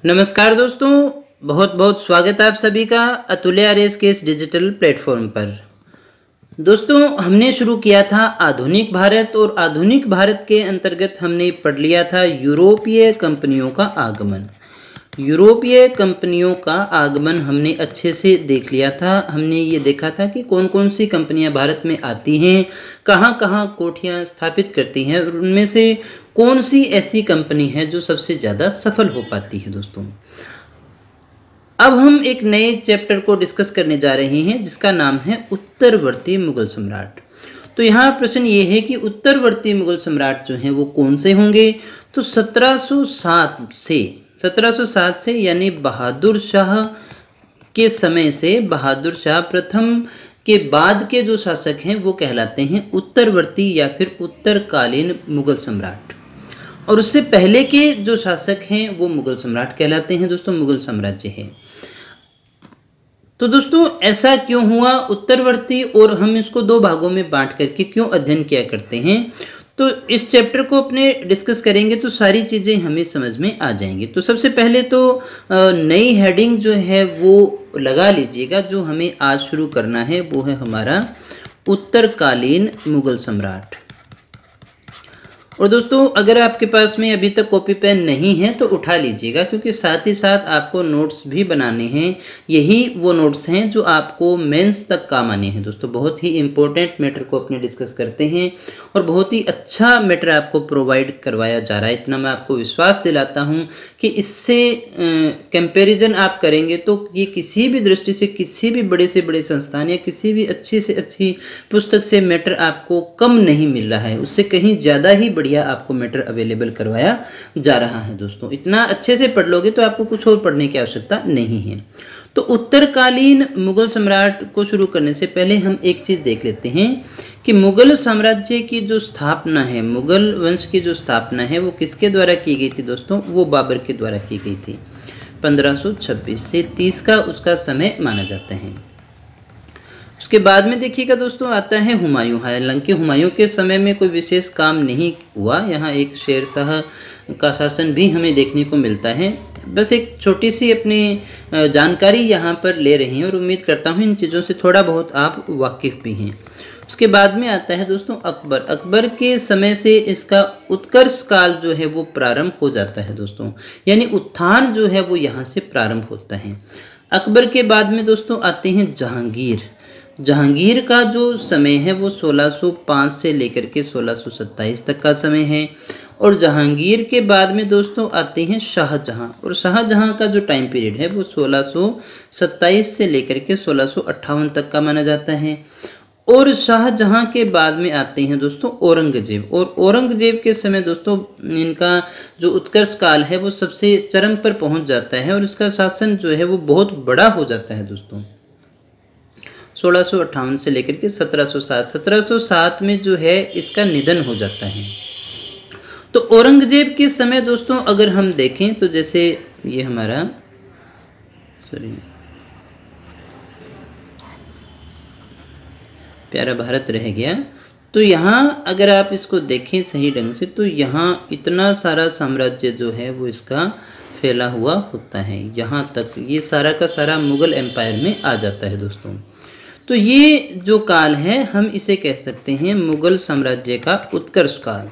नमस्कार दोस्तों, बहुत बहुत स्वागत है आप सभी का अतुल्य आरएस के इस डिजिटल प्लेटफॉर्म पर। दोस्तों, हमने शुरू किया था आधुनिक भारत और आधुनिक भारत के अंतर्गत हमने पढ़ लिया था यूरोपीय कंपनियों का आगमन। यूरोपीय कंपनियों का आगमन हमने अच्छे से देख लिया था। हमने ये देखा था कि कौन कौन सी कंपनियां भारत में आती हैं, कहां कहां कोठियां स्थापित करती हैं और उनमें से कौन सी ऐसी कंपनी है जो सबसे ज़्यादा सफल हो पाती है। दोस्तों, अब हम एक नए चैप्टर को डिस्कस करने जा रहे हैं जिसका नाम है उत्तरवर्ती मुगल सम्राट। तो यहाँ प्रश्न ये है कि उत्तरवर्ती मुगल सम्राट जो हैं वो कौन से होंगे। तो 1707 से यानी बहादुर शाह के समय से, बहादुर शाह प्रथम के बाद के जो शासक हैं वो कहलाते हैं उत्तरवर्ती या फिर उत्तरकालीन मुगल सम्राट, और उससे पहले के जो शासक हैं वो मुगल सम्राट कहलाते हैं। दोस्तों, मुगल साम्राज्य है। तो दोस्तों, ऐसा क्यों हुआ उत्तरवर्ती, और हम इसको दो भागों में बांट करके क्यों अध्ययन किया करते हैं। तो इस चैप्टर को अपने डिस्कस करेंगे तो सारी चीज़ें हमें समझ में आ जाएंगी। तो सबसे पहले तो नई हेडिंग जो है वो लगा लीजिएगा। जो हमें आज शुरू करना है वो है हमारा उत्तरकालीन मुगल सम्राट। और दोस्तों, अगर आपके पास में अभी तक कॉपी पेन नहीं है तो उठा लीजिएगा, क्योंकि साथ ही साथ आपको नोट्स भी बनाने हैं। यही वो नोट्स हैं जो आपको मेंस तक काम आने हैं। दोस्तों, बहुत ही इंपॉर्टेंट मैटर को अपने डिस्कस करते हैं और बहुत ही अच्छा मैटर आपको प्रोवाइड करवाया जा रहा है। इतना मैं आपको विश्वास दिलाता हूँ कि इससे कंपैरिजन आप करेंगे तो ये किसी भी दृष्टि से, किसी भी बड़े से बड़े संस्थान या किसी भी अच्छी से अच्छी पुस्तक से मैटर आपको कम नहीं मिल रहा है। उससे कहीं ज़्यादा ही बढ़िया आपको मैटर अवेलेबल करवाया जा रहा है। दोस्तों, इतना अच्छे से पढ़ लोगे तो आपको कुछ और पढ़ने की आवश्यकता नहीं है। तो उत्तरकालीन मुगल सम्राट को शुरू करने से पहले हम एक चीज़ देख लेते हैं कि मुगल साम्राज्य की जो स्थापना है, मुगल वंश की जो स्थापना है वो किसके द्वारा की गई थी। दोस्तों, वो बाबर के द्वारा की गई थी। 1526 से 30 का उसका समय माना जाता है। उसके बाद में देखिएगा दोस्तों, आता है हुमायूं। हालांकि हुमायूं के समय में कोई विशेष काम नहीं हुआ। यहाँ एक शेर शाह का शासन भी हमें देखने को मिलता है। बस एक छोटी सी अपनी जानकारी यहाँ पर ले रही हैं और उम्मीद करता हूँ इन चीज़ों से थोड़ा बहुत आप वाकिफ़ भी हैं। उसके बाद में आता है दोस्तों अकबर। अकबर के समय से इसका उत्कर्ष काल जो है वो प्रारंभ हो जाता है। दोस्तों, यानी उत्थान जो है वो यहाँ से प्रारंभ होता है। अकबर के बाद में दोस्तों आते हैं जहांगीर। जहांगीर का जो समय है वो 1605 से लेकर के 1627 तक का समय है। और जहांगीर के बाद में दोस्तों आते हैं शाहजहां, और शाहजहां का जो टाइम पीरियड है वो 1627 से लेकर के 1658 तक का माना जाता है। और शाहजहां के बाद में आते हैं दोस्तों औरंगजेब, और औरंगजेब के समय दोस्तों इनका जो उत्कर्ष काल है वो सबसे चरम पर पहुंच जाता है और इसका शासन जो है वो बहुत बड़ा हो जाता है। दोस्तों, 1658 से लेकर के 1707 में जो है इसका निधन हो जाता है। तो औरंगजेब के समय दोस्तों अगर हम देखें तो जैसे ये हमारा प्यारा भारत रह गया, तो यहाँ अगर आप इसको देखें सही ढंग से तो यहाँ इतना सारा साम्राज्य जो है वो इसका फैला हुआ होता है। यहाँ तक ये सारा का सारा मुगल एम्पायर में आ जाता है। दोस्तों, तो ये जो काल है हम इसे कह सकते हैं मुगल साम्राज्य का उत्कर्ष काल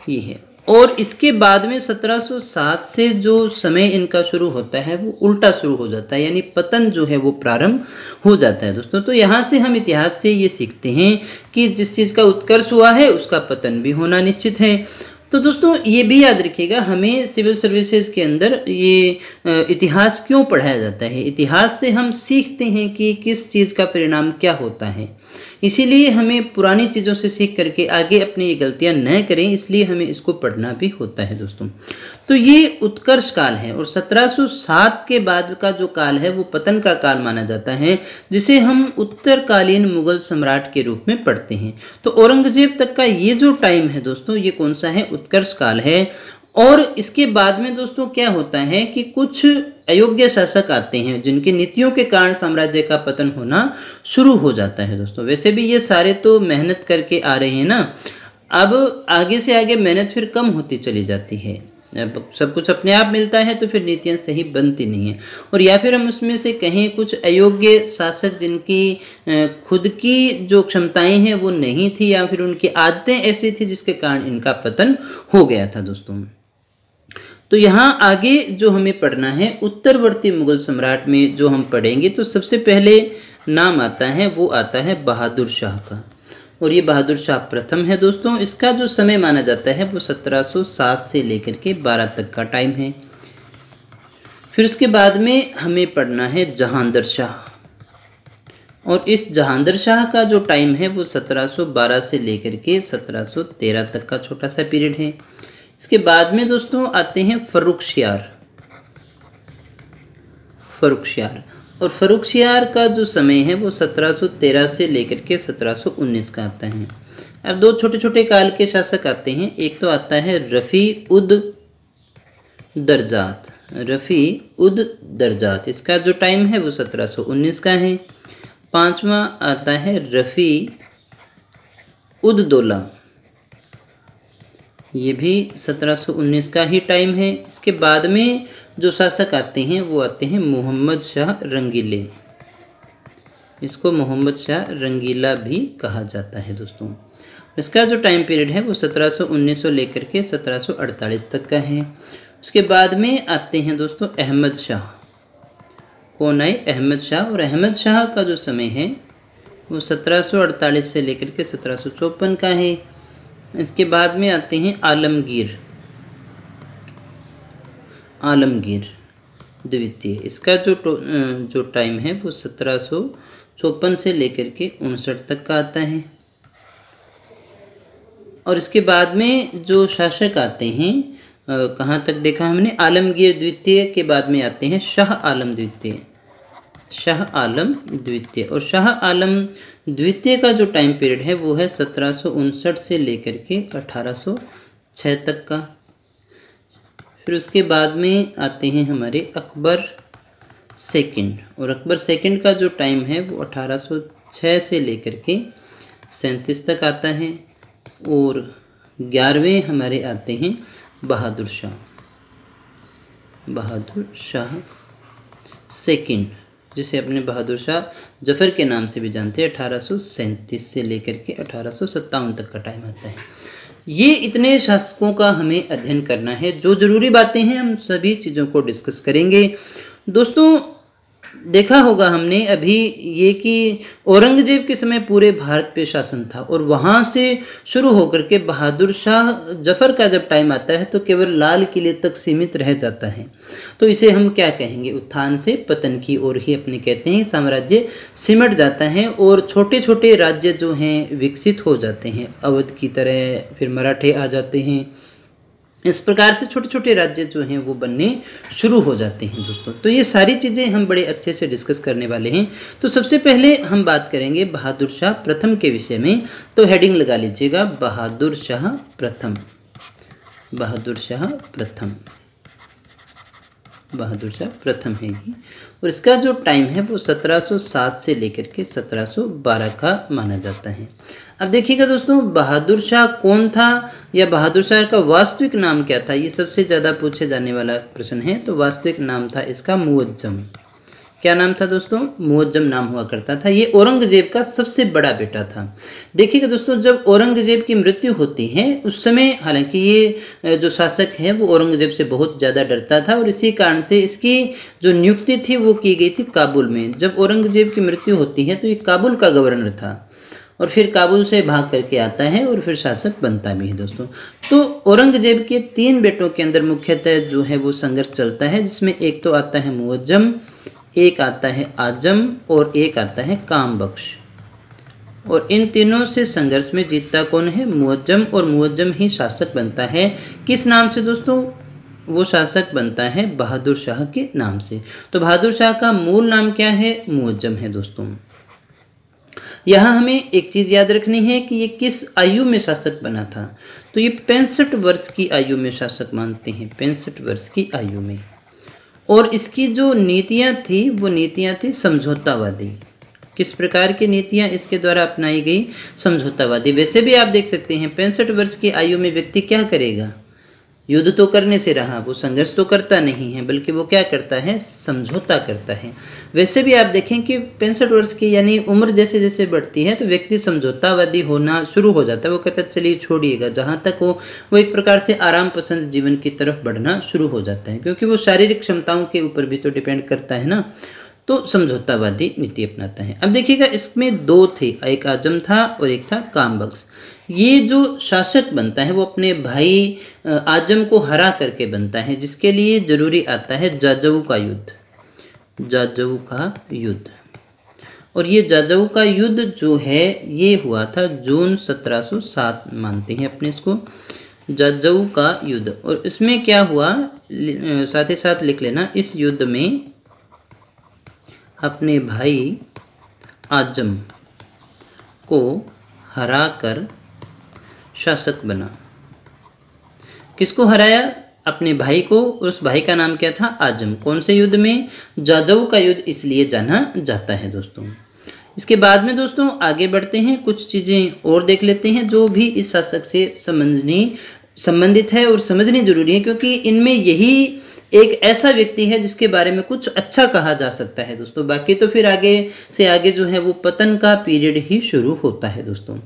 ये है। और इसके बाद में 1707 से जो समय इनका शुरू होता है वो उल्टा शुरू हो जाता है, यानी पतन जो है वो प्रारंभ हो जाता है। दोस्तों, तो यहाँ से हम इतिहास से ये सीखते हैं कि जिस चीज़ का उत्कर्ष हुआ है उसका पतन भी होना निश्चित है। तो दोस्तों ये भी याद रखिएगा, हमें सिविल सर्विसेज के अंदर ये इतिहास क्यों पढ़ाया जाता है। इतिहास से हम सीखते हैं कि किस चीज़ का परिणाम क्या होता है। इसीलिए हमें पुरानी चीज़ों से सीख करके आगे अपनी ये गलतियां न करें, इसलिए हमें इसको पढ़ना भी होता है। दोस्तों, तो ये उत्कर्ष काल है और 1707 के बाद का जो काल है वो पतन का काल माना जाता है, जिसे हम उत्तरकालीन मुगल सम्राट के रूप में पढ़ते हैं। तो औरंगजेब तक का ये जो टाइम है दोस्तों ये कौन सा है, उत्कर्ष काल है। और इसके बाद में दोस्तों क्या होता है कि कुछ अयोग्य शासक आते हैं जिनकी नीतियों के कारण साम्राज्य का पतन होना शुरू हो जाता है। दोस्तों, वैसे भी ये सारे तो मेहनत करके आ रहे हैं ना, अब आगे से आगे मेहनत फिर कम होती चली जाती है। सब कुछ अपने आप मिलता है तो फिर नीतियाँ सही बनती नहीं है। और या फिर हम उसमें से कहें कुछ अयोग्य शासक जिनकी खुद की जो क्षमताएं हैं वो नहीं थी या फिर उनकी आदतें ऐसी थी जिसके कारण इनका पतन हो गया था दोस्तों। तो यहाँ आगे जो हमें पढ़ना है उत्तरवर्ती मुगल सम्राट में जो हम पढ़ेंगे तो सबसे पहले नाम आता है वो आता है बहादुर शाह का, और ये बहादुर शाह प्रथम है दोस्तों। इसका जो समय माना जाता है वो 1707 से लेकर के 12 तक का टाइम है। फिर उसके बाद में हमें पढ़ना है जहांदर शाह, और इस जहांदर शाह का जो टाइम है वो 1712 से लेकर के 1713 तक का छोटा सा पीरियड है। इसके बाद में दोस्तों आते हैं फर्रुखशियार, और फर्रुखशियार का जो समय है वो 1713 से लेकर के 1719 का आता है। अब दो छोटे छोटे काल के शासक आते हैं, एक तो आता है रफ़ी उद दरजात, इसका जो टाइम है वो 1719 का है। पांचवा आता है रफ़ी उद दौला, ये भी 1719 का ही टाइम है। इसके बाद में जो शासक आते हैं वो आते हैं मोहम्मद शाह रंगीले, इसको मोहम्मद शाह रंगीला भी कहा जाता है दोस्तों। इसका जो टाइम पीरियड है वो 1719 से लेकर के 1748 तक का है। उसके बाद में आते हैं दोस्तों अहमद शाह, कौन आए? अहमद शाह। और अहमद शाह का जो समय है वो 1748 से लेकर के 1754 का है। इसके बाद में आते हैं आलमगीर द्वितीय, इसका जो टाइम है वो 1754 से लेकर के 59 तक का आता है। और इसके बाद में जो शासक आते हैं कहाँ तक देखा हमने? आलमगीर द्वितीय के बाद में आते हैं शाह आलम द्वितीय, और शाह आलम द्वितीय का जो टाइम पीरियड है वो है 1759 से लेकर के 1806 तक का। फिर उसके बाद में आते हैं हमारे अकबर सेकंड, और अकबर सेकंड का जो टाइम है वो 1806 से लेकर के 37 तक आता है। और 11वें हमारे आते हैं बहादुर शाह सेकंड, जिसे अपने बहादुर शाह जफर के नाम से भी जानते हैं। 1837 से लेकर के 1857 तक का टाइम आता है। ये इतने शासकों का हमें अध्ययन करना है। जो जरूरी बातें हैं हम सभी चीज़ों को डिस्कस करेंगे दोस्तों। देखा होगा हमने अभी ये कि औरंगजेब के समय पूरे भारत पे शासन था, और वहाँ से शुरू होकर के बहादुर शाह जफर का जब टाइम आता है तो केवल लाल किले तक सीमित रह जाता है। तो इसे हम क्या कहेंगे? उत्थान से पतन की ओर ही अपने कहते हैं। साम्राज्य सिमट जाता है और छोटे छोटे राज्य जो हैं विकसित हो जाते हैं, अवध की तरह, फिर मराठे आ जाते हैं। इस प्रकार से छोटे छोटे राज्य जो हैं वो बनने शुरू हो जाते हैं दोस्तों। तो ये सारी चीज़ें हम बड़े अच्छे से डिस्कस करने वाले हैं। तो सबसे पहले हम बात करेंगे बहादुर शाह प्रथम के विषय में। तो हेडिंग लगा लीजिएगा बहादुर शाह प्रथम, है ये। और इसका जो टाइम है वो 1707 से लेकर के 1712 का माना जाता है। अब देखिएगा दोस्तों, बहादुर शाह कौन था या बहादुर शाह का वास्तविक नाम क्या था, ये सबसे ज़्यादा पूछे जाने वाला प्रश्न है। तो वास्तविक नाम था इसका मुअज्जम। क्या नाम था दोस्तों? मुअज्जम नाम हुआ करता था। ये औरंगजेब का सबसे बड़ा बेटा था। देखिएगा दोस्तों, जब औरंगजेब की मृत्यु होती है उस समय, हालांकि ये जो शासक है वो औरंगजेब से बहुत ज़्यादा डरता था, और इसी कारण से इसकी जो नियुक्ति थी वो की गई थी काबुल में। जब औरंगजेब की मृत्यु होती है तो ये काबुल का गवर्नर था, और फिर काबुल से भाग करके आता है और फिर शासक बनता भी है दोस्तों। तो औरंगजेब के 3 बेटों के अंदर मुख्यतः जो है वो संघर्ष चलता है, जिसमें एक तो आता है मुअज्जम, एक आता है आजम, और एक आता है कामबख्श। और इन तीनों से संघर्ष में जीतता कौन है? मुअज्जम, और मुअज्जम ही शासक बनता है। किस नाम से दोस्तों? वो शासक बनता है बहादुर शाह के नाम से। तो बहादुर शाह का मूल नाम क्या है? मुअज्जम है दोस्तों। यहाँ हमें एक चीज़ याद रखनी है कि ये किस आयु में शासक बना था। तो ये 65 वर्ष की आयु में शासक मानते हैं, 65 वर्ष की आयु में। और इसकी जो नीतियाँ थी वो नीतियाँ थी समझौतावादी। किस प्रकार की नीतियाँ इसके द्वारा अपनाई गई? समझौतावादी। वैसे भी आप देख सकते हैं 65 वर्ष की आयु में व्यक्ति क्या करेगा? युद्ध तो करने से रहा, वो संघर्ष तो करता नहीं है, बल्कि वो क्या करता है, समझौता करता है। वैसे भी आप देखें कि 65 वर्ष की यानी उम्र जैसे जैसे बढ़ती है तो व्यक्ति समझौतावादी होना शुरू हो जाता है। वो कहता है चलिए छोड़िएगा, जहाँ तक वो एक प्रकार से आराम पसंद जीवन की तरफ बढ़ना शुरू हो जाता है, क्योंकि वो शारीरिक क्षमताओं के ऊपर भी तो डिपेंड करता है ना। तो समझौतावादी नीति अपनाता है। अब देखिएगा इसमें दो थे, एक आजम था और एक था कामबख्श। ये जो शासक बनता है वो अपने भाई आजम को हरा करके बनता है, जिसके लिए जरूरी आता है जाजऊ का युद्ध, जाजऊ का युद्ध। और ये जाजऊ का युद्ध जो है ये हुआ था जून 1707, मानते हैं अपने इसको, जाजऊ का युद्ध। और इसमें क्या हुआ, साथ ही साथ लिख लेना, इस युद्ध में अपने भाई आजम को हराकर शासक बना। किसको हराया, अपने भाई को। उस भाई का नाम क्या था, आजम। कौन से युद्ध में, जाजऊ का युद्ध इसलिए जाना जाता है दोस्तों। इसके बाद में दोस्तों आगे बढ़ते हैं, कुछ चीजें और देख लेते हैं जो भी इस शासक से संबंधित है और समझनी जरूरी है, क्योंकि इनमें यही एक ऐसा व्यक्ति है जिसके बारे में कुछ अच्छा कहा जा सकता है दोस्तों। बाकी तो फिर आगे से आगे जो है वो पतन का पीरियड ही शुरू होता है दोस्तों।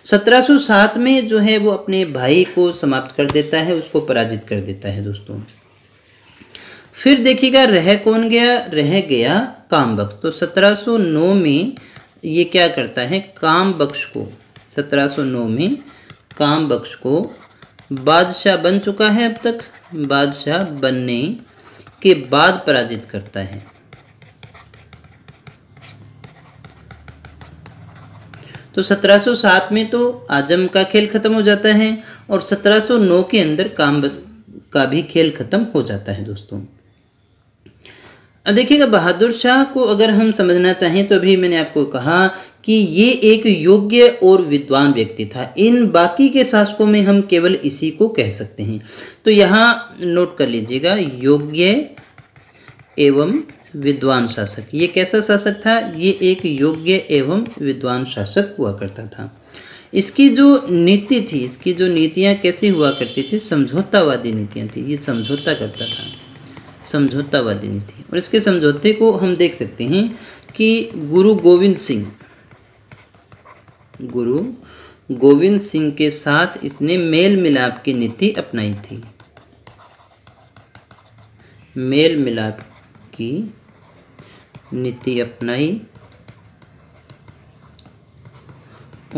1707 में जो है वो अपने भाई को समाप्त कर देता है, उसको पराजित कर देता है दोस्तों। फिर देखिएगा रह कौन गया, रह गया कामबख्श। तो 1709 में ये क्या करता है, कामबख्श को, 1709 में कामबख्श को, बादशाह बन चुका है अब तक, बादशाह बनने के बाद पराजित करता है। तो 1707 में तो आजम का खेल खत्म हो जाता है और 1709 के अंदर कामबख्श का भी खेल खत्म हो जाता है दोस्तों। अब देखिएगा बहादुर शाह को अगर हम समझना चाहें तो अभी मैंने आपको कहा कि ये एक योग्य और विद्वान व्यक्ति था। इन बाकी के शासकों में हम केवल इसी को कह सकते हैं। तो यहाँ नोट कर लीजिएगा, योग्य एवं विद्वान शासक। ये कैसा शासक था, ये एक योग्य एवं विद्वान शासक हुआ करता था। इसकी जो नीति थी, इसकी जो नीतियाँ कैसी हुआ करती थी, समझौतावादी नीतियाँ थी। ये समझौता करता था, समझौतावादी नीति। और इसके समझौते को हम देख सकते हैं कि गुरु गोविंद सिंह के साथ इसने मेल मिलाप की नीति अपनाई थी, मेल मिलाप की नीति अपनाई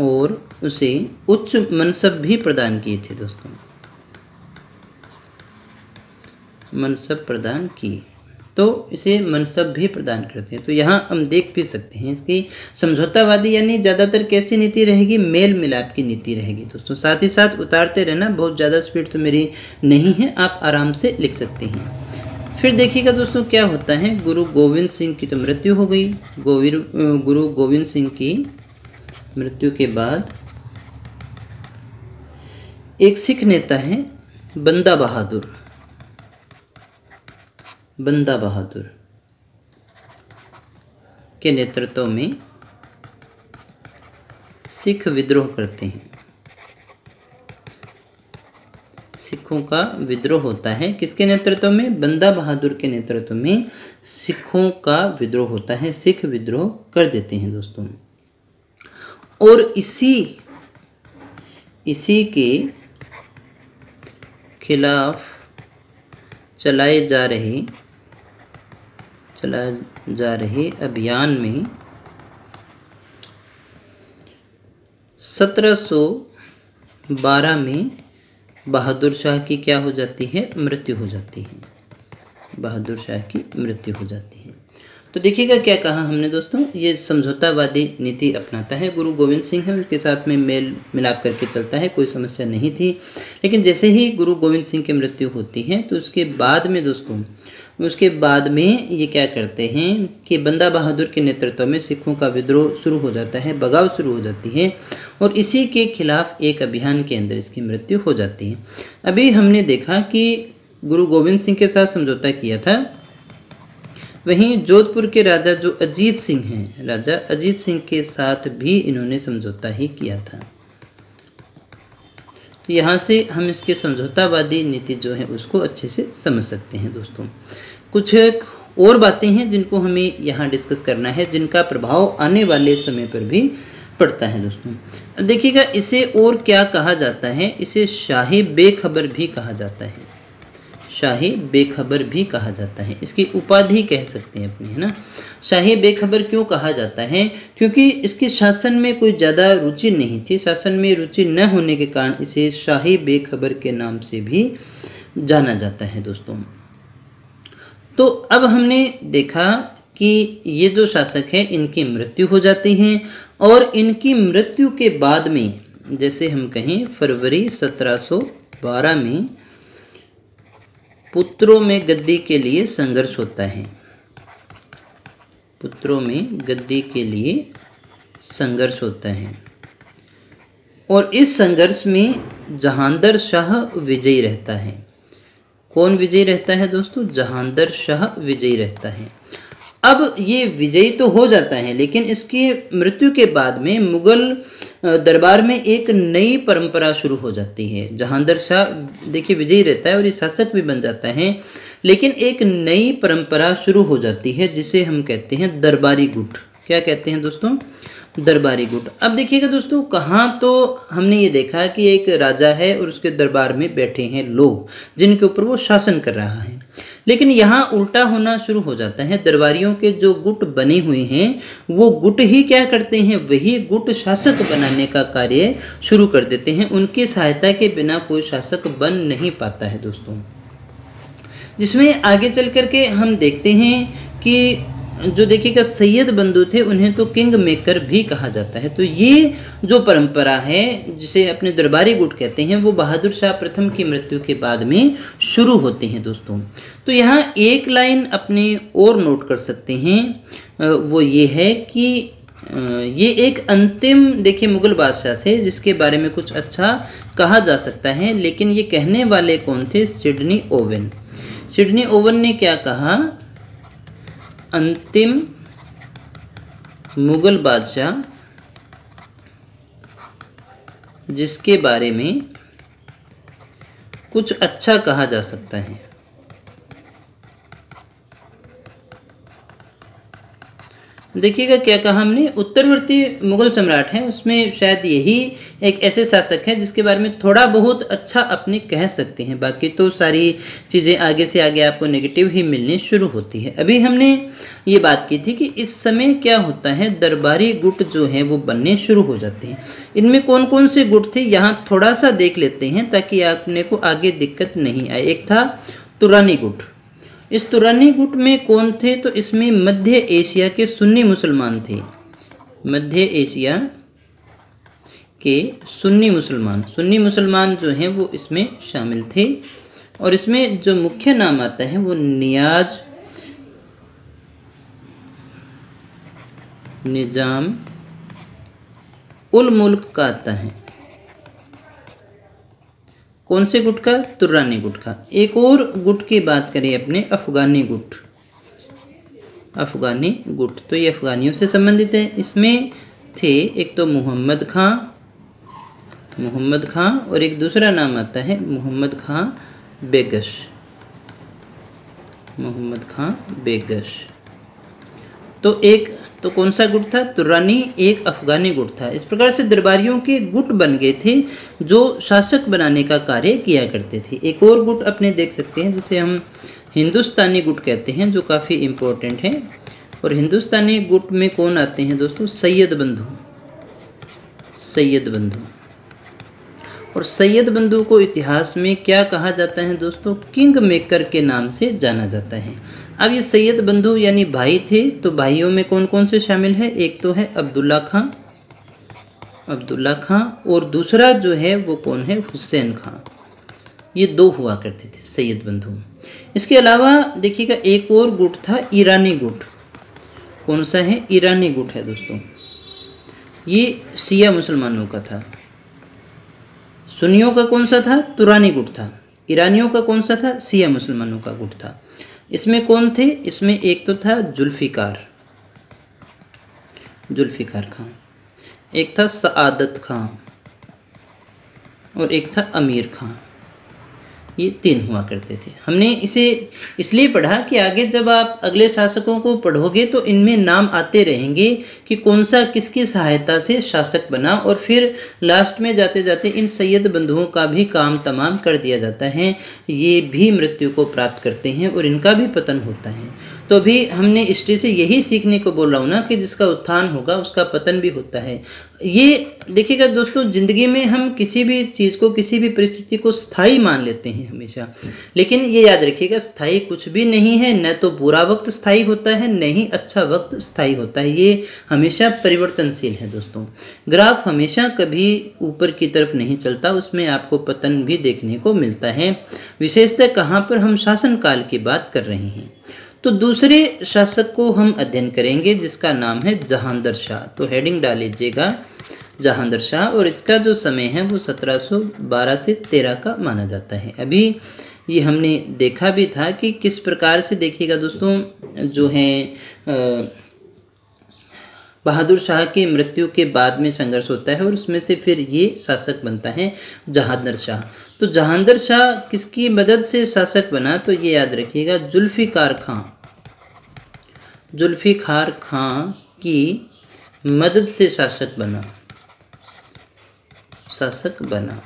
और उसे उच्च मनसब भी प्रदान किए थे दोस्तों, मनसब प्रदान की। तो इसे मनसब भी प्रदान करते हैं। तो यहाँ हम देख भी सकते हैं इसकी समझौतावादी यानी ज़्यादातर कैसी नीति रहेगी, मेल मिलाप की नीति रहेगी दोस्तों। साथ ही साथ उतारते रहना, बहुत ज़्यादा स्पीड तो मेरी नहीं है, आप आराम से लिख सकते हैं। फिर देखिएगा दोस्तों क्या होता है, गुरु गोविंद सिंह की तो मृत्यु हो गई। गुरु गोविंद सिंह की मृत्यु के बाद एक सिख नेता है बंदा बहादुर, बंदा बहादुर के नेतृत्व में सिख विद्रोह करते हैं। सिखों का विद्रोह होता है, किसके नेतृत्व में, बंदा बहादुर के नेतृत्व में सिखों का विद्रोह होता है, सिख विद्रोह कर देते हैं दोस्तों। और इसी के खिलाफ चलाए जा रहे अभियान में 1712 में बहादुर शाह की क्या हो जाती है, मृत्यु हो जाती है, बहादुर शाह की मृत्यु हो जाती है। तो देखिएगा क्या कहा हमने दोस्तों, ये समझौतावादी नीति अपनाता है। गुरु गोविंद सिंह है, उसके साथ में मेल मिलाप करके चलता है, कोई समस्या नहीं थी। लेकिन जैसे ही गुरु गोविंद सिंह की मृत्यु होती है तो उसके बाद में दोस्तों, उसके बाद में ये क्या करते हैं कि बंदा बहादुर के नेतृत्व में सिखों का विद्रोह शुरू हो जाता है, बगावत शुरू हो जाती है और इसी के खिलाफ एक अभियान के अंदर इसकी मृत्यु हो जाती है। अभी हमने देखा कि गुरु गोविंद सिंह के साथ समझौता किया था, वहीं जोधपुर के राजा जो अजीत सिंह हैं, राजा अजीत सिंह के साथ भी इन्होंने समझौता ही किया था। तो यहाँ से हम इसके समझौतावादी नीति जो है उसको अच्छे से समझ सकते हैं दोस्तों। कुछ और बातें हैं जिनको हमें यहाँ डिस्कस करना है, जिनका प्रभाव आने वाले समय पर भी पड़ता है दोस्तों। अब देखिएगा, इसे और क्या कहा जाता है, इसे शाही बेखबर भी कहा जाता है। शाही बेखबर भी कहा जाता है, इसकी उपाधि कह सकते हैं अपनी, है ना। शाही बेखबर क्यों कहा जाता है? क्योंकि इसके शासन में कोई ज़्यादा रुचि नहीं थी। शासन में रुचि न होने के कारण इसे शाही बेखबर के नाम से भी जाना जाता है दोस्तों। तो अब हमने देखा कि ये जो शासक हैं इनकी मृत्यु हो जाती है, और इनकी मृत्यु के बाद में, जैसे हम कहें फरवरी 1712 में पुत्रों में गद्दी के लिए संघर्ष होता है। पुत्रों में गद्दी के लिए संघर्ष होता है, और इस संघर्ष में जहांदर शाह विजयी रहता है। कौन विजयी रहता है दोस्तों? जहांदर शाह विजयी रहता है। अब ये विजयी तो हो जाता है, लेकिन इसकी मृत्यु के बाद में मुगल दरबार में एक नई परंपरा शुरू हो जाती है। जहांदर शाह देखिए विजयी रहता है और ये शासक भी बन जाता है, लेकिन एक नई परंपरा शुरू हो जाती है जिसे हम कहते हैं दरबारी गुट। क्या कहते हैं दोस्तों? दरबारी गुट। अब देखिएगा दोस्तों, कहाँ तो हमने ये देखा कि एक राजा है और उसके दरबार में बैठे हैं लोग जिनके ऊपर वो शासन कर रहा है, लेकिन यहाँ उल्टा होना शुरू हो जाता है। दरबारियों के जो गुट बने हुए हैं वो गुट ही क्या करते हैं, वही गुट शासक बनाने का कार्य शुरू कर देते हैं। उनकी सहायता के बिना कोई शासक बन नहीं पाता है दोस्तों। जिसमें आगे चल करके हम देखते हैं कि जो देखिएगा सैयद बंधु थे उन्हें तो किंग मेकर भी कहा जाता है। तो ये जो परंपरा है जिसे अपने दरबारी गुट कहते हैं, वो बहादुर शाह प्रथम की मृत्यु के बाद में शुरू होते हैं दोस्तों। तो यहाँ एक लाइन अपने और नोट कर सकते हैं, वो ये है कि ये एक अंतिम देखिए मुगल बादशाह थे जिसके बारे में कुछ अच्छा कहा जा सकता है, लेकिन ये कहने वाले कौन थे? Sydney oven. सिडनी ओवन ने क्या कहा? अंतिम मुगल बादशाह जिसके बारे में कुछ अच्छा कहा जा सकता है। देखिएगा क्या कहा हमने, उत्तरवर्ती मुगल सम्राट हैं उसमें शायद यही एक ऐसे शासक हैं जिसके बारे में थोड़ा बहुत अच्छा अपने कह सकते हैं। बाकी तो सारी चीज़ें आगे से आगे आपको नेगेटिव ही मिलनी शुरू होती है। अभी हमने ये बात की थी कि इस समय क्या होता है, दरबारी गुट जो है वो बनने शुरू हो जाते हैं। इनमें कौन कौन से गुट थे यहाँ थोड़ा सा देख लेते हैं ताकि आपने को आगे दिक्कत नहीं आए। एक था तुरानी गुट। इस तुरानी गुट में कौन थे? तो इसमें मध्य एशिया के सुन्नी मुसलमान थे। मध्य एशिया के सुन्नी मुसलमान जो हैं वो इसमें शामिल थे, और इसमें जो मुख्य नाम आता है वो नियाज निजाम उल मुल्क का आता है। कौन से गुट का? तुर्रानी गुट का। एक और गुट की बात करें अपने, अफगानी गुट। अफगानी गुट तो ये अफगानियों से संबंधित है। इसमें थे एक तो मोहम्मद खां और एक दूसरा नाम आता है मोहम्मद खां बेगश। तो एक तो कौन सा गुट था? तुर्रानी, एक अफगानी गुट था। इस प्रकार से दरबारियों के गुट बन गए थे जो शासक बनाने का कार्य किया करते थे। एक और गुट अपने देख सकते हैं जिसे हम हिंदुस्तानी गुट कहते हैं, जो काफ़ी इम्पोर्टेंट है। और हिंदुस्तानी गुट में कौन आते हैं दोस्तों? सैयद बंधु। और सैयद बंधु को इतिहास में क्या कहा जाता है दोस्तों? किंग मेकर के नाम से जाना जाता है। अब ये सैयद बंधु यानी भाई थे, तो भाइयों में कौन कौन से शामिल है? एक तो है अब्दुल्ला खां और दूसरा जो है वो कौन है? हुसैन खां। ये दो हुआ करते थे सैयद बंधु। इसके अलावा देखिएगा एक और गुट था ईरानी गुट। कौन सा है? ईरानी गुट है दोस्तों। ये शिया मुसलमानों का था। सुन्नियों का कौन सा था? तुरानी गुट था। ईरानियों का कौन सा था? शिया मुसलमानों का गुट था। इसमें कौन थे? इसमें एक तो था जुल्फिकार खां, एक था सआदत खां, और एक था अमीर खां। ये 3 हुआ करते थे। हमने इसे इसलिए पढ़ा कि आगे जब आप अगले शासकों को पढ़ोगे तो इनमें नाम आते रहेंगे कि कौन सा किसकी सहायता से शासक बना, और फिर लास्ट में जाते जाते इन सैयद बंधुओं का भी काम तमाम कर दिया जाता है। ये भी मृत्यु को प्राप्त करते हैं और इनका भी पतन होता है। तो अभी हमने हिस्ट्री से यही सीखने को बोल रहा हूँ ना कि जिसका उत्थान होगा उसका पतन भी होता है। ये देखिएगा दोस्तों, जिंदगी में हम किसी भी चीज़ को, किसी भी परिस्थिति को स्थायी मान लेते हैं हमेशा, लेकिन ये याद रखिएगा स्थायी कुछ भी नहीं है। न तो बुरा वक्त स्थायी होता है, न ही अच्छा वक्त स्थायी होता है। ये हमेशा परिवर्तनशील है दोस्तों। ग्राफ हमेशा कभी ऊपर की तरफ नहीं चलता, उसमें आपको पतन भी देखने को मिलता है। विशेषतः कहाँ पर हम शासन काल की बात कर रहे हैं। तो दूसरे शासक को हम अध्ययन करेंगे जिसका नाम है जहांदर शाह। तो हेडिंग डाल लीजिएगा जहांदर शाह, और इसका जो समय है वो 1712 से 13 का माना जाता है। अभी ये हमने देखा भी था कि किस प्रकार से, देखिएगा दोस्तों, जो है बहादुर शाह की मृत्यु के बाद में संघर्ष होता है और उसमें से फिर ये शासक बनता है जहांदर शाह। तो जहांदर शाह किसकी मदद से शासक बना, तो ये याद रखिएगा जुल्फिकार खां की मदद से शासक बना।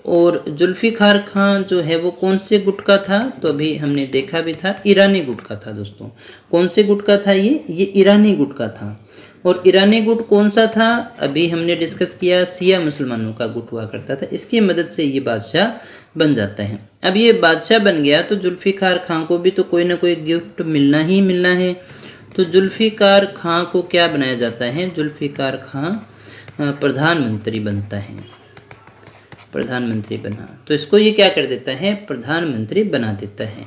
और जुल्फिकार खां जो है वो कौन से गुट का था, तो अभी हमने देखा भी था, ईरानी गुट का था दोस्तों। कौन से गुट का था ये ईरानी गुट का था। और ईरानी गुट कौन सा था, अभी हमने डिस्कस किया, शिया मुसलमानों का गुट हुआ करता था। इसकी मदद से ये बादशाह बन जाता है। अब ये बादशाह बन गया तो जुल्फिकार खां को भी तो कोई ना कोई गिफ्ट मिलना ही मिलना है। तो जुल्फिकार खां को क्या बनाया जाता है, जुल्फिकार खां प्रधानमंत्री बनता है। प्रधानमंत्री बना तो इसको ये क्या कर देता है, प्रधानमंत्री बना देता है।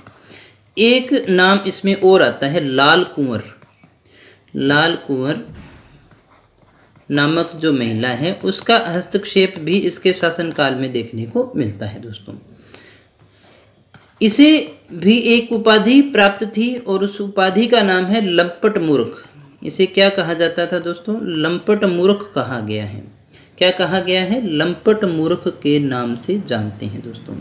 एक नाम इसमें और आता है लाल कुंवर नामक जो महिला है उसका हस्तक्षेप भी इसके शासनकाल में देखने को मिलता है दोस्तों। इसे भी एक उपाधि प्राप्त थी और उस उपाधि का नाम है लंपट मूर्ख। इसे क्या कहा जाता था दोस्तों, लंपट मूर्ख कहा गया है। क्या कहा गया है, लंपट मूर्ख के नाम से जानते हैं दोस्तों।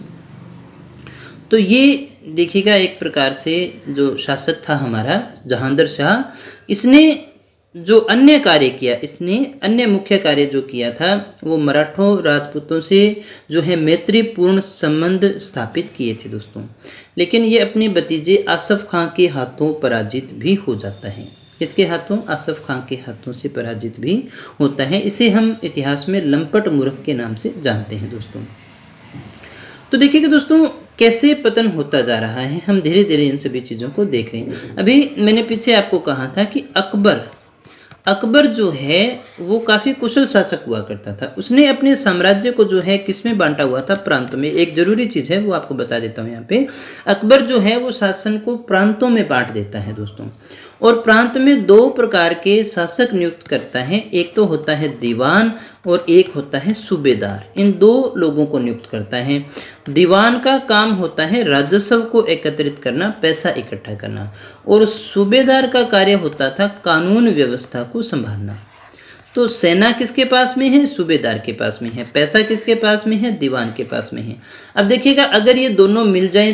तो ये देखिएगा एक प्रकार से जो शासक था हमारा जहांदर शाह, इसने जो अन्य कार्य किया, इसने अन्य मुख्य कार्य जो किया था वो मराठों राजपूतों से जो है मैत्रीपूर्ण संबंध स्थापित किए थे दोस्तों। लेकिन ये अपने भतीजे आसफ खां के हाथों पराजित भी हो जाता है। इसके हाथों, आसफ खां के हाथों से पराजित भी होता है। इसे हम इतिहास में लंपट मूर्ख के नाम से जानते हैं दोस्तों। तो देखिएगा दोस्तों कैसे पतन होता जा रहा है, हम धीरे धीरे इन सभी चीज़ों को देख रहे हैं। अभी मैंने पीछे आपको कहा था कि अकबर जो है वो काफ़ी कुशल शासक हुआ करता था। उसने अपने साम्राज्य को जो है किसमें बांटा हुआ था, प्रांतों में। एक जरूरी चीज़ है वो आपको बता देता हूँ यहाँ पे। अकबर जो है वो शासन को प्रांतों में बांट देता है दोस्तों। और प्रांत में 2 प्रकार के शासक नियुक्त करता है, एक तो होता है दीवान और एक होता है सूबेदार। इन 2 लोगों को नियुक्त करता है। दीवान का काम होता है राजस्व को एकत्रित करना, पैसा इकट्ठा करना, और सूबेदार का कार्य होता था कानून व्यवस्था को संभालना। तो सेना किसके पास में है, सूबेदार के पास में है। पैसा किसके पास में है, दीवान के पास में है। अब देखिएगा अगर ये दोनों मिल जाए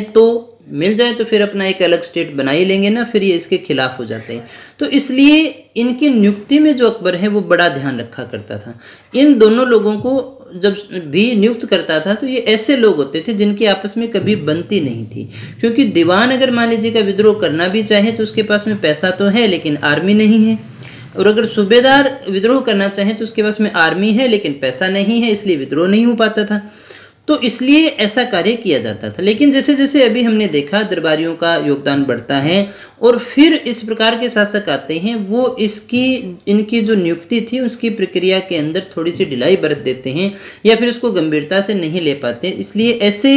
तो फिर अपना एक अलग स्टेट बना ही लेंगे ना, फिर ये इसके खिलाफ हो जाते हैं। तो इसलिए इनकी नियुक्ति में जो अकबर है वो बड़ा ध्यान रखा करता था। इन दोनों लोगों को जब भी नियुक्त करता था तो ये ऐसे लोग होते थे जिनकी आपस में कभी बनती नहीं थी। क्योंकि दीवान अगर मान लीजिएगा विद्रोह करना भी चाहे तो उसके पास में पैसा तो है लेकिन आर्मी नहीं है, और अगर सूबेदार विद्रोह करना चाहे तो उसके पास में आर्मी है लेकिन पैसा नहीं है, इसलिए विद्रोह नहीं हो पाता था। तो इसलिए ऐसा कार्य किया जाता था। लेकिन जैसे जैसे अभी हमने देखा दरबारियों का योगदान बढ़ता है और फिर इस प्रकार के शासक आते हैं, वो इनकी जो नियुक्ति थी उसकी प्रक्रिया के अंदर थोड़ी सी ढिलाई बरत देते हैं या फिर उसको गंभीरता से नहीं ले पाते। इसलिए ऐसे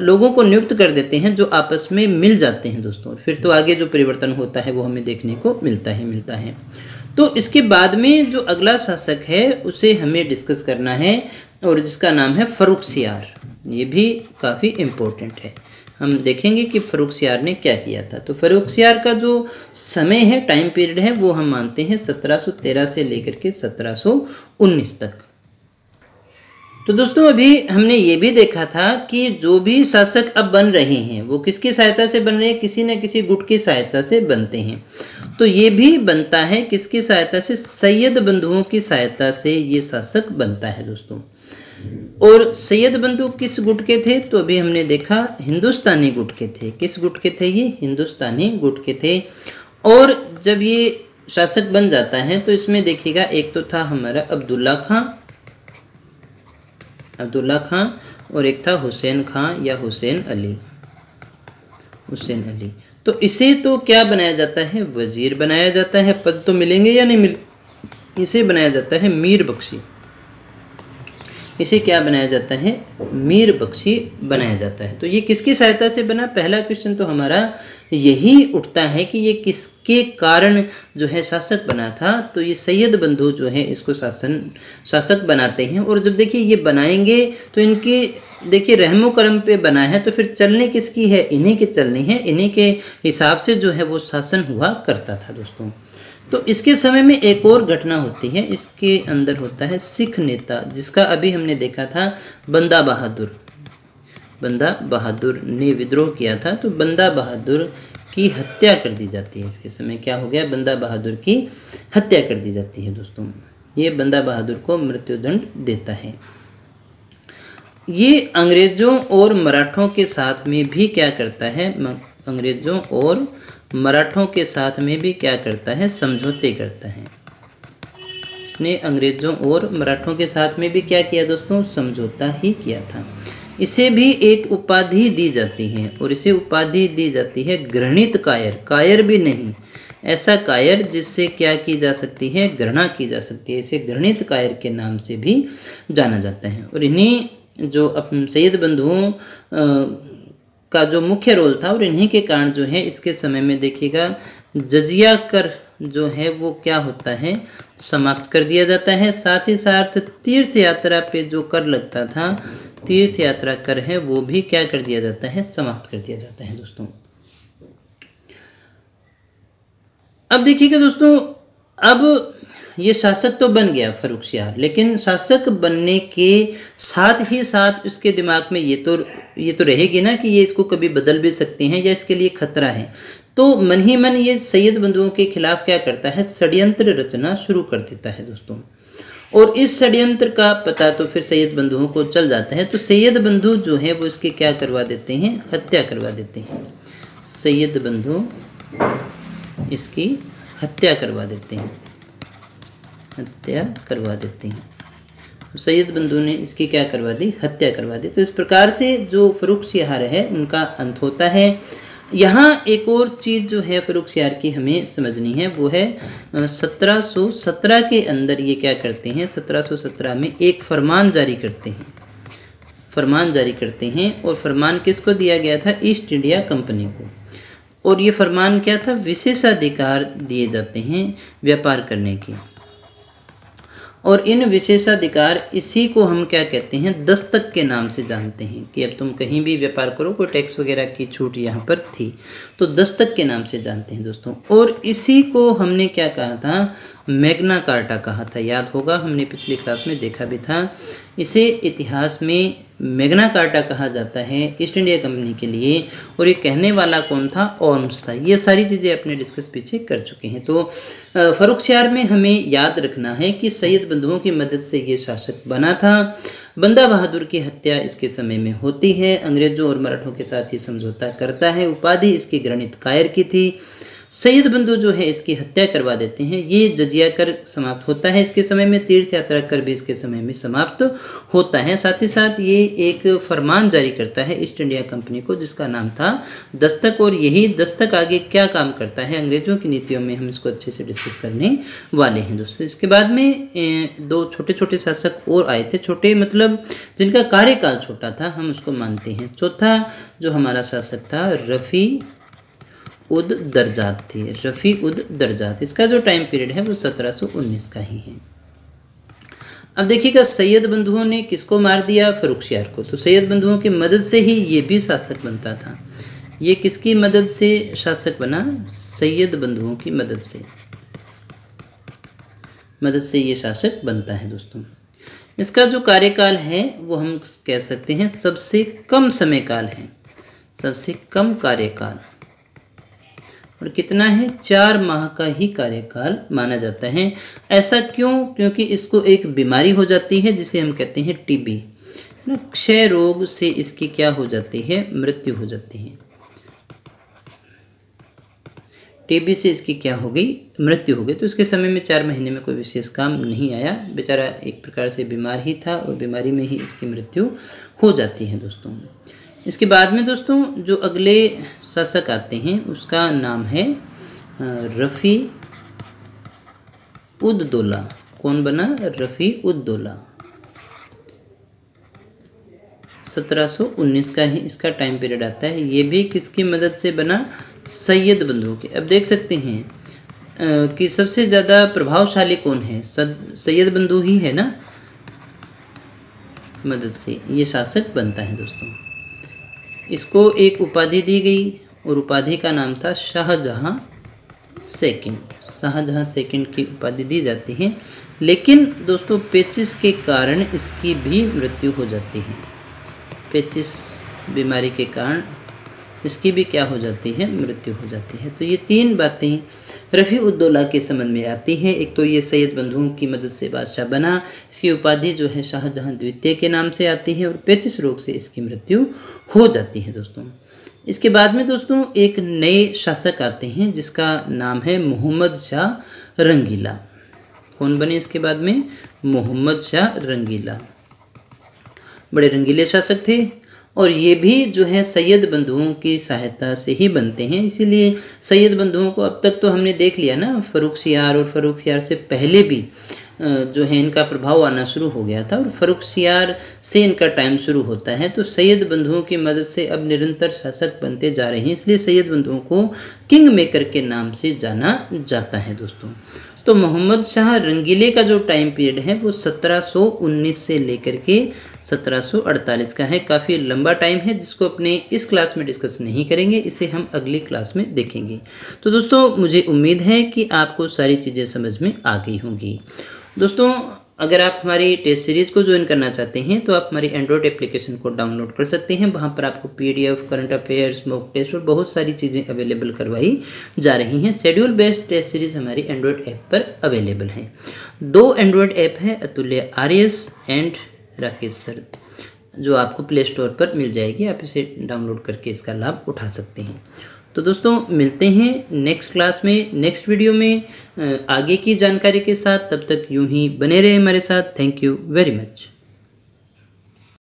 लोगों को नियुक्त कर देते हैं जो आपस में मिल जाते हैं दोस्तों। फिर तो आगे जो परिवर्तन होता है वो हमें देखने को मिलता है। तो इसके बाद में जो अगला शासक है उसे हमें डिस्कस करना है और जिसका नाम है फर्रुखसियार। ये भी काफ़ी इम्पोर्टेंट है। हम देखेंगे कि फर्रुखसियार ने क्या किया था। तो फर्रुखसियार का जो समय है, टाइम पीरियड है, वो हम मानते हैं 1713 से लेकर के 1719 तक। तो दोस्तों अभी हमने ये भी देखा था कि जो भी शासक अब बन रहे हैं वो किसकी सहायता से बन रहे हैं, किसी न किसी गुट की सहायता से बनते हैं। तो ये भी बनता है किसकी सहायता से, सैयद बंधुओं की सहायता से ये शासक बनता है दोस्तों। और सैयद बंधु किस गुट के थे, तो अभी हमने देखा हिंदुस्तानी गुट के थे। किस गुट के थे ये, हिंदुस्तानी गुट के थे। और जब ये शासक बन जाता है तो इसमें देखिएगा एक तो था हमारा अब्दुल्ला खां और एक था हुसैन खां या हुसैन अली। तो इसे तो क्या बनाया जाता है, वजीर बनाया जाता है। पद तो मिलेंगे या नहीं इसे बनाया जाता है मीर बख्शी। इसे क्या बनाया जाता है, मीर बख्शी बनाया जाता है। तो ये किसकी सहायता से बना, पहला क्वेश्चन तो हमारा यही उठता है कि ये किसके कारण जो है शासक बना था। तो ये सैयद बंधु जो है इसको शासक बनाते हैं। और जब देखिए ये बनाएंगे तो इनकी देखिए रहमो करम पे बना है, तो फिर चलने किसकी है, इन्हीं के चलनी है, इन्हीं के हिसाब से जो है वो शासन हुआ करता था दोस्तों। तो इसके समय में एक और घटना होती है, इसके अंदर होता है सिख नेता, जिसका अभी हमने देखा था बंदा बहादुर ने विद्रोह किया था। तो बंदा बहादुर की हत्या कर दी जाती है। इसके समय क्या हो गया, बंदा बहादुर की हत्या कर दी जाती है दोस्तों। ये बंदा बहादुर को मृत्युदंड देता है। ये अंग्रेजों और मराठों के साथ में भी क्या करता है, अंग्रेजों और मराठों के साथ में भी क्या करता है, समझौते करता है। इसने अंग्रेजों और मराठों के साथ में भी क्या किया दोस्तों, समझौता ही किया था। इसे भी एक उपाधि दी जाती है और इसे उपाधि दी जाती है घृणित कायर भी नहीं, ऐसा कायर जिससे क्या की जा सकती है, घृणा की जा सकती है। इसे घृणित कायर के नाम से भी जाना जाता है। और इन्हीं जो सैयद बंधुओं का जो मुख्य रोल था और इन्हीं के कारण जो है इसके समय में देखिएगा जजिया कर जो है वो क्या होता है, समाप्त कर दिया जाता है। साथ ही साथ तीर्थ यात्रा पे जो कर लगता था, तीर्थ यात्रा कर है, वो भी क्या कर दिया जाता है, समाप्त कर दिया जाता है दोस्तों। अब देखिएगा दोस्तों, अब ये शासक तो बन गया फर्रुखसियार, लेकिन शासक बनने के साथ ही साथ उसके दिमाग में ये तो रहेगी ना कि ये इसको कभी बदल भी सकते हैं या इसके लिए खतरा है। तो मन ही मन ये सैयद बंधुओं के खिलाफ क्या करता है, षड्यंत्र रचना शुरू कर देता है दोस्तों। और इस षड्यंत्र का पता तो फिर सैयद बंधुओं को चल जाता है। तो सैयद बंधु जो है वो इसकी क्या करवा देते हैं, हत्या करवा देते हैं। सैयद बंधु इसकी हत्या करवा देते हैं, सैयद बंधु ने इसकी क्या करवा दी, हत्या करवा दी। तो इस प्रकार से जो फर्रुखसियार है उनका अंत होता है। यहाँ एक और चीज जो है फर्रुखसियार की हमें समझनी है, वो है 1717 के अंदर ये क्या करते हैं, 1717 में एक फरमान जारी करते हैं। और फरमान किसको दिया गया था, ईस्ट इंडिया कंपनी को। और ये फरमान क्या था, विशेषाधिकार दिए जाते हैं व्यापार करने के। और इन विशेषाधिकार इसी को हम क्या कहते हैं, दस्तक के नाम से जानते हैं कि अब तुम कहीं भी व्यापार करो, कोई टैक्स वगैरह की छूट यहाँ पर थी, तो दस्तक के नाम से जानते हैं दोस्तों। और इसी को हमने क्या कहा था, मैग्ना कार्टा कहा था। याद होगा, हमने पिछली क्लास में देखा भी था। इसे इतिहास में मैग्ना कार्टा कहा जाता है ईस्ट इंडिया कंपनी के लिए। और ये कहने वाला कौन था, ओल्म्स था। ये सारी चीज़ें अपने डिस्कस पीछे कर चुके हैं। तो फर्रुखसियार में हमें याद रखना है कि सैयद बंधुओं की मदद से ये शासक बना था। बंदा बहादुर की हत्या इसके समय में होती है, अंग्रेजों और मराठों के साथ ही समझौता करता है, उपाधि इसकी घृणित कायर की थी। सैयद बंधु जो है इसकी हत्या करवा देते हैं। ये जजिया कर समाप्त होता है इसके समय में, तीर्थ यात्रा कर भी इसके समय में समाप्त होता है। साथ ही साथ ये एक फरमान जारी करता है ईस्ट इंडिया कंपनी को, जिसका नाम था दस्तक। और यही दस्तक आगे क्या काम करता है अंग्रेजों की नीतियों में, हम इसको अच्छे से डिस्कस करने वाले हैं दोस्तों। इसके बाद में दो छोटे छोटे शासक और आए थे, छोटे मतलब जिनका कार्यकाल छोटा था, हम उसको मानते हैं। चौथा जो हमारा शासक था रफ़ी उद दर्जात। इसका जो टाइम पीरियड है वो 1719 का ही है। अब देखिएगा सैयद बंधुओं ने किसको मार दिया, फर्रुखसियार को। तो सैयद बंधुओं की मदद से ही ये भी शासक बनता था। ये किसकी मदद से शासक बना, सैयद बंधुओं की मदद से ये शासक बनता है दोस्तों। इसका जो कार्यकाल है वो हम कह सकते हैं सबसे कम समय काल है, सबसे कम कार्यकाल। और कितना है? 4 माह का ही कार्यकाल माना जाता है। ऐसा क्यों? क्योंकि इसको एक बीमारी हो जाती है जिसे हम कहते हैं टीबी, क्षय रोग से इसकी क्या हो जाती है? मृत्यु हो जाती है। टीबी से इसकी क्या हो गई? मृत्यु हो गई। तो इसके समय में 4 महीने में कोई विशेष काम नहीं आया, बेचारा एक प्रकार से बीमार ही था और बीमारी में ही इसकी मृत्यु हो जाती है दोस्तों। इसके बाद में दोस्तों जो अगले शासक आते हैं उसका नाम है रफ़ी उद दौला। कौन बना? रफ़ी उद दौला। 1719 का ही इसका टाइम पीरियड आता है। ये भी किसकी मदद से बना? सैयद बंधुओं के। अब देख सकते हैं कि सबसे ज़्यादा प्रभावशाली कौन है? सैयद बंधु ही है ना, मदद से ये शासक बनता है दोस्तों। इसको एक उपाधि दी गई और उपाधि का नाम था शाहजहां सेकंड। शाहजहां सेकंड की उपाधि दी जाती है, लेकिन दोस्तों पेचिश के कारण इसकी भी मृत्यु हो जाती है। पेचिश बीमारी के कारण इसकी भी क्या हो जाती है? मृत्यु हो जाती है। तो ये 3 बातें रफ़ी उद दौला के संबंध में आती है। एक तो ये सैयद बंधुओं की मदद से बादशाह बना, इसकी उपाधि जो है शाहजहां द्वितीय के नाम से आती है और पेचिश रोग से इसकी मृत्यु हो जाती है दोस्तों। इसके बाद में दोस्तों एक नए शासक आते हैं जिसका नाम है मोहम्मद शाह रंगीला। कौन बने इसके बाद में? मोहम्मद शाह रंगीला। बड़े रंगीले शासक थे और ये भी जो है सैयद बंधुओं की सहायता से ही बनते हैं। इसीलिए सैयद बंधुओं को अब तक तो हमने देख लिया ना, फर्रुखसियार और फर्रुखसियार से पहले भी जो है इनका प्रभाव आना शुरू हो गया था और फर्रुखसियार से इनका टाइम शुरू होता है। तो सैयद बंधुओं की मदद से अब निरंतर शासक बनते जा रहे हैं, इसलिए सैयद बंधुओं को किंग मेकर के नाम से जाना जाता है दोस्तों। तो मोहम्मद शाह रंगीले का जो टाइम पीरियड है वो 1719 से लेकर के 1748 का है। काफ़ी लंबा टाइम है जिसको अपने इस क्लास में डिस्कस नहीं करेंगे, इसे हम अगली क्लास में देखेंगे। तो दोस्तों मुझे उम्मीद है कि आपको सारी चीज़ें समझ में आ गई होंगी। दोस्तों अगर आप हमारी टेस्ट सीरीज़ को ज्वाइन करना चाहते हैं तो आप हमारी एंड्रॉयड एप्लीकेशन को डाउनलोड कर सकते हैं। वहाँ पर आपको PDF, current affairs, mock test और बहुत सारी चीज़ें अवेलेबल करवाई जा रही हैं। शेड्यूल बेस्ड टेस्ट सीरीज़ हमारी एंड्रॉयड ऐप पर अवेलेबल है। 2 एंड्रॉयड ऐप है, अतुल्य RS एंड राकेश सर, जो आपको प्ले स्टोर पर मिल जाएगी। आप इसे डाउनलोड करके इसका लाभ उठा सकते हैं। तो दोस्तों मिलते हैं नेक्स्ट क्लास में, नेक्स्ट वीडियो में आगे की जानकारी के साथ। तब तक यूं ही बने रहे हमारे साथ। Thank you very much.